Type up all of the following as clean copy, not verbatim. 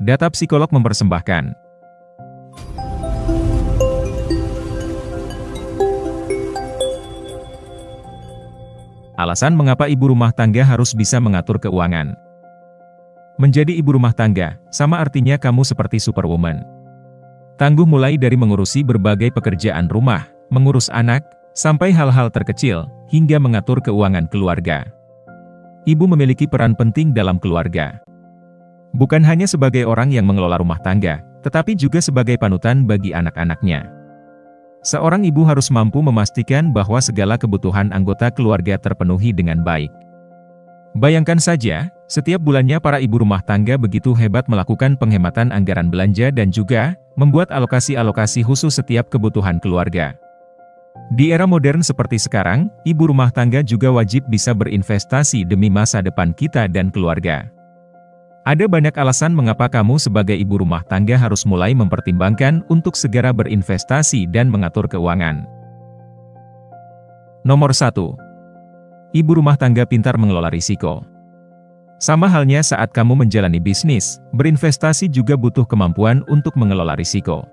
Data Psikolog mempersembahkan. Alasan mengapa ibu rumah tangga harus bisa mengatur keuangan. Menjadi ibu rumah tangga, sama artinya kamu seperti superwoman. Tangguh mulai dari mengurusi berbagai pekerjaan rumah, mengurus anak, sampai hal-hal terkecil, hingga mengatur keuangan keluarga. Ibu memiliki peran penting dalam keluarga. Bukan hanya sebagai orang yang mengelola rumah tangga, tetapi juga sebagai panutan bagi anak-anaknya. Seorang ibu harus mampu memastikan bahwa segala kebutuhan anggota keluarga terpenuhi dengan baik. Bayangkan saja, setiap bulannya para ibu rumah tangga begitu hebat melakukan penghematan anggaran belanja dan juga membuat alokasi-alokasi khusus setiap kebutuhan keluarga. Di era modern seperti sekarang, ibu rumah tangga juga wajib bisa berinvestasi demi masa depan kita dan keluarga. Ada banyak alasan mengapa kamu sebagai ibu rumah tangga harus mulai mempertimbangkan untuk segera berinvestasi dan mengatur keuangan. Nomor 1. Ibu rumah tangga pintar mengelola risiko. Sama halnya saat kamu menjalani bisnis, berinvestasi juga butuh kemampuan untuk mengelola risiko.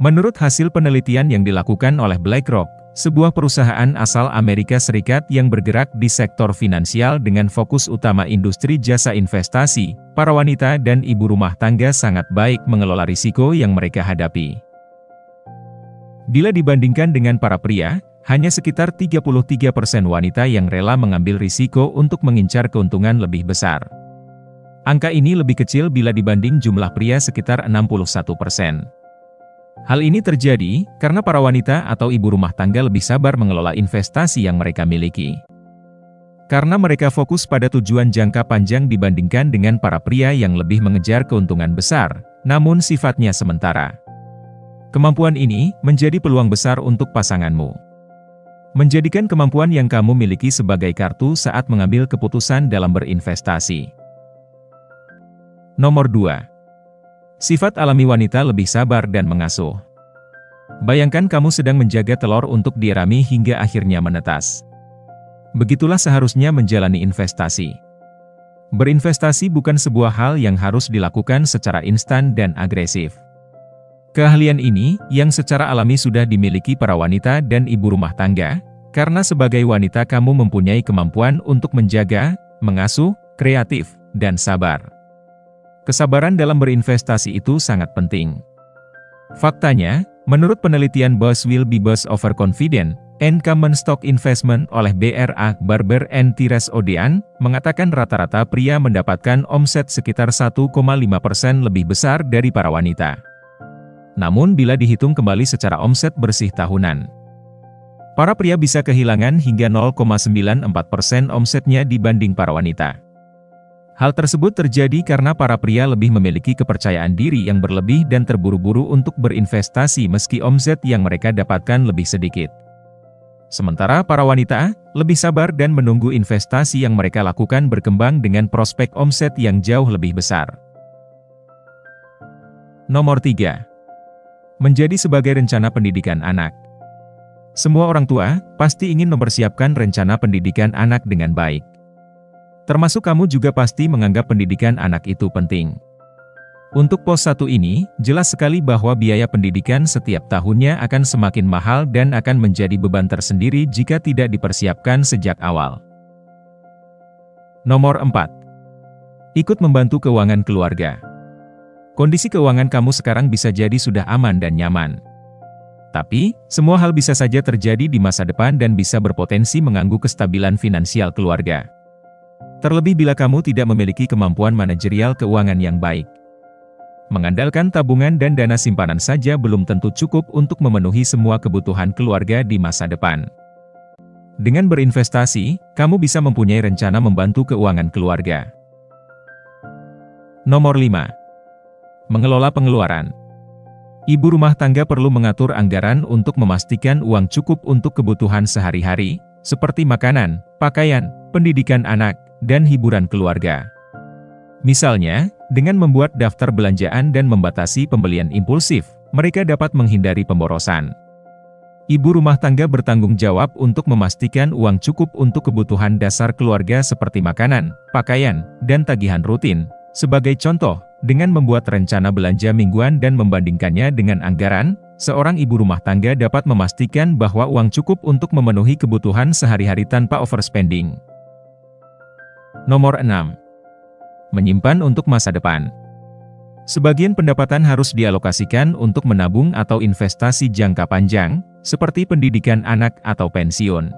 Menurut hasil penelitian yang dilakukan oleh BlackRock, sebuah perusahaan asal Amerika Serikat yang bergerak di sektor finansial dengan fokus utama industri jasa investasi, para wanita dan ibu rumah tangga sangat baik mengelola risiko yang mereka hadapi. Bila dibandingkan dengan para pria, hanya sekitar 33% wanita yang rela mengambil risiko untuk mengincar keuntungan lebih besar. Angka ini lebih kecil bila dibanding jumlah pria sekitar 61%. Hal ini terjadi karena para wanita atau ibu rumah tangga lebih sabar mengelola investasi yang mereka miliki. Karena mereka fokus pada tujuan jangka panjang dibandingkan dengan para pria yang lebih mengejar keuntungan besar, namun sifatnya sementara. Kemampuan ini menjadi peluang besar untuk pasanganmu. Menjadikan kemampuan yang kamu miliki sebagai kartu saat mengambil keputusan dalam berinvestasi. Nomor 2. Sifat alami wanita lebih sabar dan mengasuh. Bayangkan kamu sedang menjaga telur untuk dierami hingga akhirnya menetas. Begitulah seharusnya menjalani investasi. Berinvestasi bukan sebuah hal yang harus dilakukan secara instan dan agresif. Keahlian ini, yang secara alami sudah dimiliki para wanita dan ibu rumah tangga, karena sebagai wanita kamu mempunyai kemampuan untuk menjaga, mengasuh, kreatif, dan sabar. Kesabaran dalam berinvestasi itu sangat penting. Faktanya, menurut penelitian Boss Will Be Boss Overconfident and Common Stock Investment oleh BRA Barber & Tires Odean, mengatakan rata-rata pria mendapatkan omset sekitar 1,5% lebih besar dari para wanita. Namun bila dihitung kembali secara omset bersih tahunan, para pria bisa kehilangan hingga 0,94% omsetnya dibanding para wanita. Hal tersebut terjadi karena para pria lebih memiliki kepercayaan diri yang berlebih dan terburu-buru untuk berinvestasi meski omset yang mereka dapatkan lebih sedikit. Sementara para wanita lebih sabar dan menunggu investasi yang mereka lakukan berkembang dengan prospek omset yang jauh lebih besar. Nomor 3. Menjadi sebagai rencana pendidikan anak. Semua orang tua pasti ingin mempersiapkan rencana pendidikan anak dengan baik. Termasuk kamu juga pasti menganggap pendidikan anak itu penting. Untuk pos 1 ini, jelas sekali bahwa biaya pendidikan setiap tahunnya akan semakin mahal dan akan menjadi beban tersendiri jika tidak dipersiapkan sejak awal. Nomor 4. Ikut membantu keuangan keluarga. Kondisi keuangan kamu sekarang bisa jadi sudah aman dan nyaman. Tapi, semua hal bisa saja terjadi di masa depan dan bisa berpotensi mengganggu kestabilan finansial keluarga. Terlebih bila kamu tidak memiliki kemampuan manajerial keuangan yang baik. Mengandalkan tabungan dan dana simpanan saja belum tentu cukup untuk memenuhi semua kebutuhan keluarga di masa depan. Dengan berinvestasi, kamu bisa mempunyai rencana membantu keuangan keluarga. Nomor 5. Mengelola pengeluaran. Ibu rumah tangga perlu mengatur anggaran untuk memastikan uang cukup untuk kebutuhan sehari-hari, seperti makanan, pakaian, pendidikan anak, dan hiburan keluarga. Misalnya, dengan membuat daftar belanjaan dan membatasi pembelian impulsif, mereka dapat menghindari pemborosan. Ibu rumah tangga bertanggung jawab untuk memastikan uang cukup untuk kebutuhan dasar keluarga seperti makanan, pakaian, dan tagihan rutin. Sebagai contoh, Dengan membuat rencana belanja mingguan dan membandingkannya dengan anggaran, seorang ibu rumah tangga dapat memastikan bahwa uang cukup untuk memenuhi kebutuhan sehari-hari tanpa overspending. Nomor 6. Menyimpan untuk masa depan. Sebagian pendapatan harus dialokasikan untuk menabung atau investasi jangka panjang, seperti pendidikan anak atau pensiun.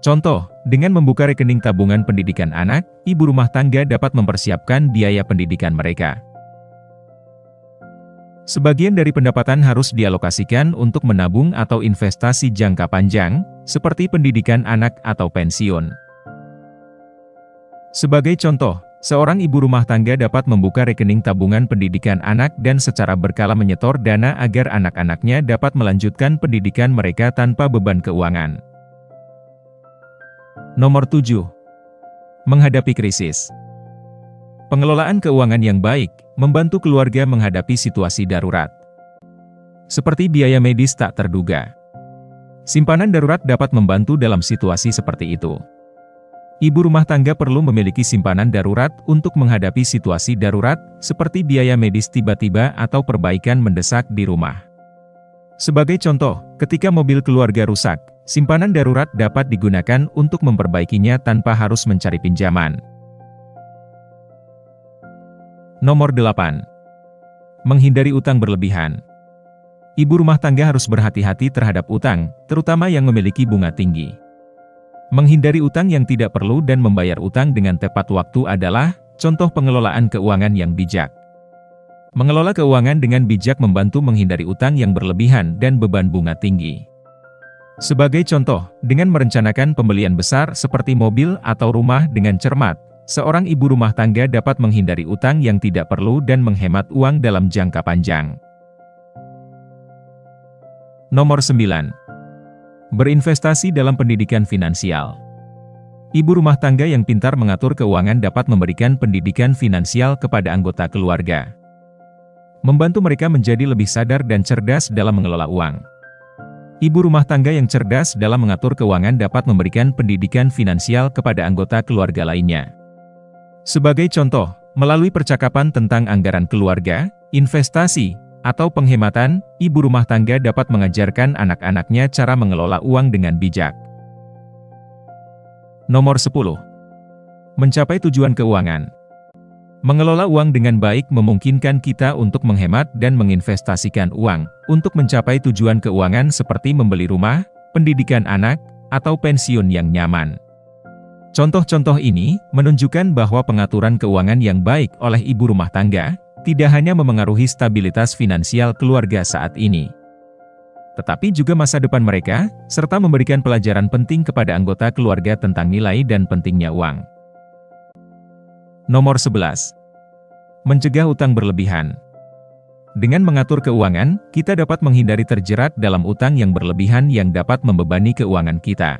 Contoh, dengan membuka rekening tabungan pendidikan anak, ibu rumah tangga dapat mempersiapkan biaya pendidikan mereka. Sebagian dari pendapatan harus dialokasikan untuk menabung atau investasi jangka panjang, seperti pendidikan anak atau pensiun. Sebagai contoh, seorang ibu rumah tangga dapat membuka rekening tabungan pendidikan anak dan secara berkala menyetor dana agar anak-anaknya dapat melanjutkan pendidikan mereka tanpa beban keuangan. Nomor 7. Menghadapi krisis. Pengelolaan keuangan yang baik membantu keluarga menghadapi situasi darurat, seperti biaya medis tak terduga. Simpanan darurat dapat membantu dalam situasi seperti itu. Ibu rumah tangga perlu memiliki simpanan darurat untuk menghadapi situasi darurat, seperti biaya medis tiba-tiba atau perbaikan mendesak di rumah. Sebagai contoh, ketika mobil keluarga rusak, simpanan darurat dapat digunakan untuk memperbaikinya tanpa harus mencari pinjaman. Nomor 8. Menghindari utang berlebihan. Ibu rumah tangga harus berhati-hati terhadap utang, terutama yang memiliki bunga tinggi. Menghindari utang yang tidak perlu dan membayar utang dengan tepat waktu adalah contoh pengelolaan keuangan yang bijak. Mengelola keuangan dengan bijak membantu menghindari utang yang berlebihan dan beban bunga tinggi. Sebagai contoh, dengan merencanakan pembelian besar seperti mobil atau rumah dengan cermat, seorang ibu rumah tangga dapat menghindari utang yang tidak perlu dan menghemat uang dalam jangka panjang. Nomor 9. Berinvestasi dalam pendidikan finansial. Ibu rumah tangga yang pintar mengatur keuangan dapat memberikan pendidikan finansial kepada anggota keluarga, membantu mereka menjadi lebih sadar dan cerdas dalam mengelola uang. Ibu rumah tangga yang cerdas dalam mengatur keuangan dapat memberikan pendidikan finansial kepada anggota keluarga lainnya. Sebagai contoh, melalui percakapan tentang anggaran keluarga, investasi, atau penghematan, ibu rumah tangga dapat mengajarkan anak-anaknya cara mengelola uang dengan bijak. Nomor 10. Mencapai tujuan keuangan. Mengelola uang dengan baik memungkinkan kita untuk menghemat dan menginvestasikan uang untuk mencapai tujuan keuangan seperti membeli rumah, pendidikan anak, atau pensiun yang nyaman. Contoh-contoh ini menunjukkan bahwa pengaturan keuangan yang baik oleh ibu rumah tangga tidak hanya memengaruhi stabilitas finansial keluarga saat ini, tetapi juga masa depan mereka, serta memberikan pelajaran penting kepada anggota keluarga tentang nilai dan pentingnya uang. Nomor 11. Mencegah utang berlebihan. Dengan mengatur keuangan, kita dapat menghindari terjerat dalam utang yang berlebihan yang dapat membebani keuangan kita.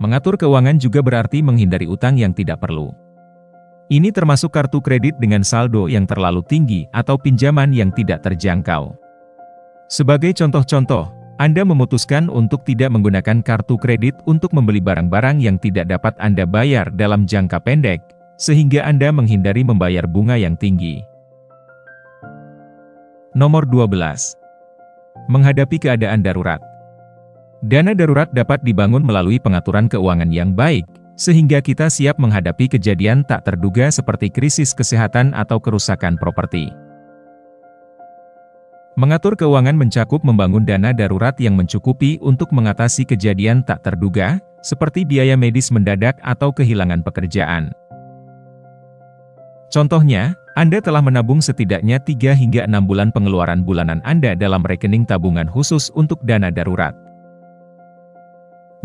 Mengatur keuangan juga berarti menghindari utang yang tidak perlu. Ini termasuk kartu kredit dengan saldo yang terlalu tinggi atau pinjaman yang tidak terjangkau. Sebagai contoh-contoh, Anda memutuskan untuk tidak menggunakan kartu kredit untuk membeli barang-barang yang tidak dapat Anda bayar dalam jangka pendek, sehingga Anda menghindari membayar bunga yang tinggi. Nomor 12. Menghadapi keadaan darurat. Dana darurat dapat dibangun melalui pengaturan keuangan yang baik, sehingga kita siap menghadapi kejadian tak terduga seperti krisis kesehatan atau kerusakan properti. Mengatur keuangan mencakup membangun dana darurat yang mencukupi untuk mengatasi kejadian tak terduga, seperti biaya medis mendadak atau kehilangan pekerjaan. Contohnya, Anda telah menabung setidaknya 3 hingga 6 bulan pengeluaran bulanan Anda dalam rekening tabungan khusus untuk dana darurat.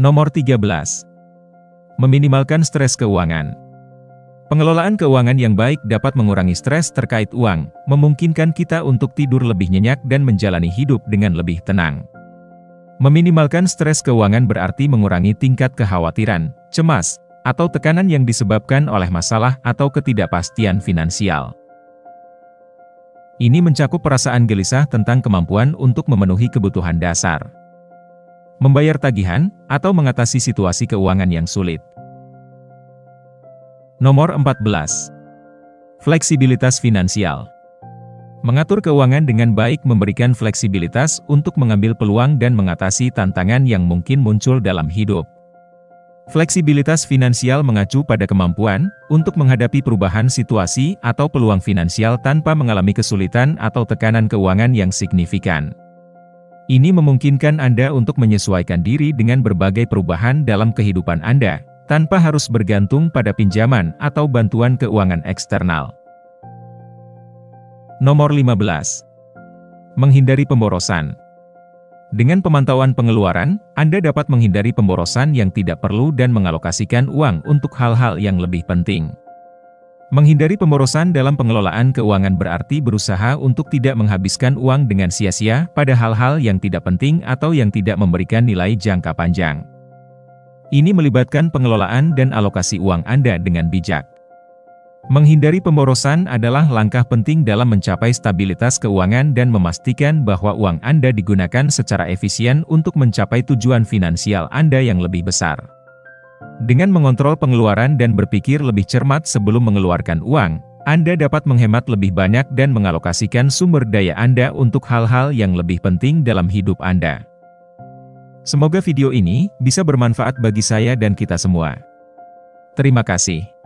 Nomor 13. Meminimalkan stres keuangan. Pengelolaan keuangan yang baik dapat mengurangi stres terkait uang, memungkinkan kita untuk tidur lebih nyenyak dan menjalani hidup dengan lebih tenang. Meminimalkan stres keuangan berarti mengurangi tingkat kekhawatiran, cemas, atau tekanan yang disebabkan oleh masalah atau ketidakpastian finansial. Ini mencakup perasaan gelisah tentang kemampuan untuk memenuhi kebutuhan dasar, membayar tagihan, atau mengatasi situasi keuangan yang sulit. Nomor 14. Fleksibilitas finansial. Mengatur keuangan dengan baik memberikan fleksibilitas untuk mengambil peluang dan mengatasi tantangan yang mungkin muncul dalam hidup. Fleksibilitas finansial mengacu pada kemampuan untuk menghadapi perubahan situasi atau peluang finansial tanpa mengalami kesulitan atau tekanan keuangan yang signifikan. Ini memungkinkan Anda untuk menyesuaikan diri dengan berbagai perubahan dalam kehidupan Anda, tanpa harus bergantung pada pinjaman atau bantuan keuangan eksternal. Nomor 15. Menghindari pemborosan. Dengan pemantauan pengeluaran, Anda dapat menghindari pemborosan yang tidak perlu dan mengalokasikan uang untuk hal-hal yang lebih penting. Menghindari pemborosan dalam pengelolaan keuangan berarti berusaha untuk tidak menghabiskan uang dengan sia-sia pada hal-hal yang tidak penting atau yang tidak memberikan nilai jangka panjang. Ini melibatkan pengelolaan dan alokasi uang Anda dengan bijak. Menghindari pemborosan adalah langkah penting dalam mencapai stabilitas keuangan dan memastikan bahwa uang Anda digunakan secara efisien untuk mencapai tujuan finansial Anda yang lebih besar. Dengan mengontrol pengeluaran dan berpikir lebih cermat sebelum mengeluarkan uang, Anda dapat menghemat lebih banyak dan mengalokasikan sumber daya Anda untuk hal-hal yang lebih penting dalam hidup Anda. Semoga video ini bisa bermanfaat bagi saya dan kita semua. Terima kasih.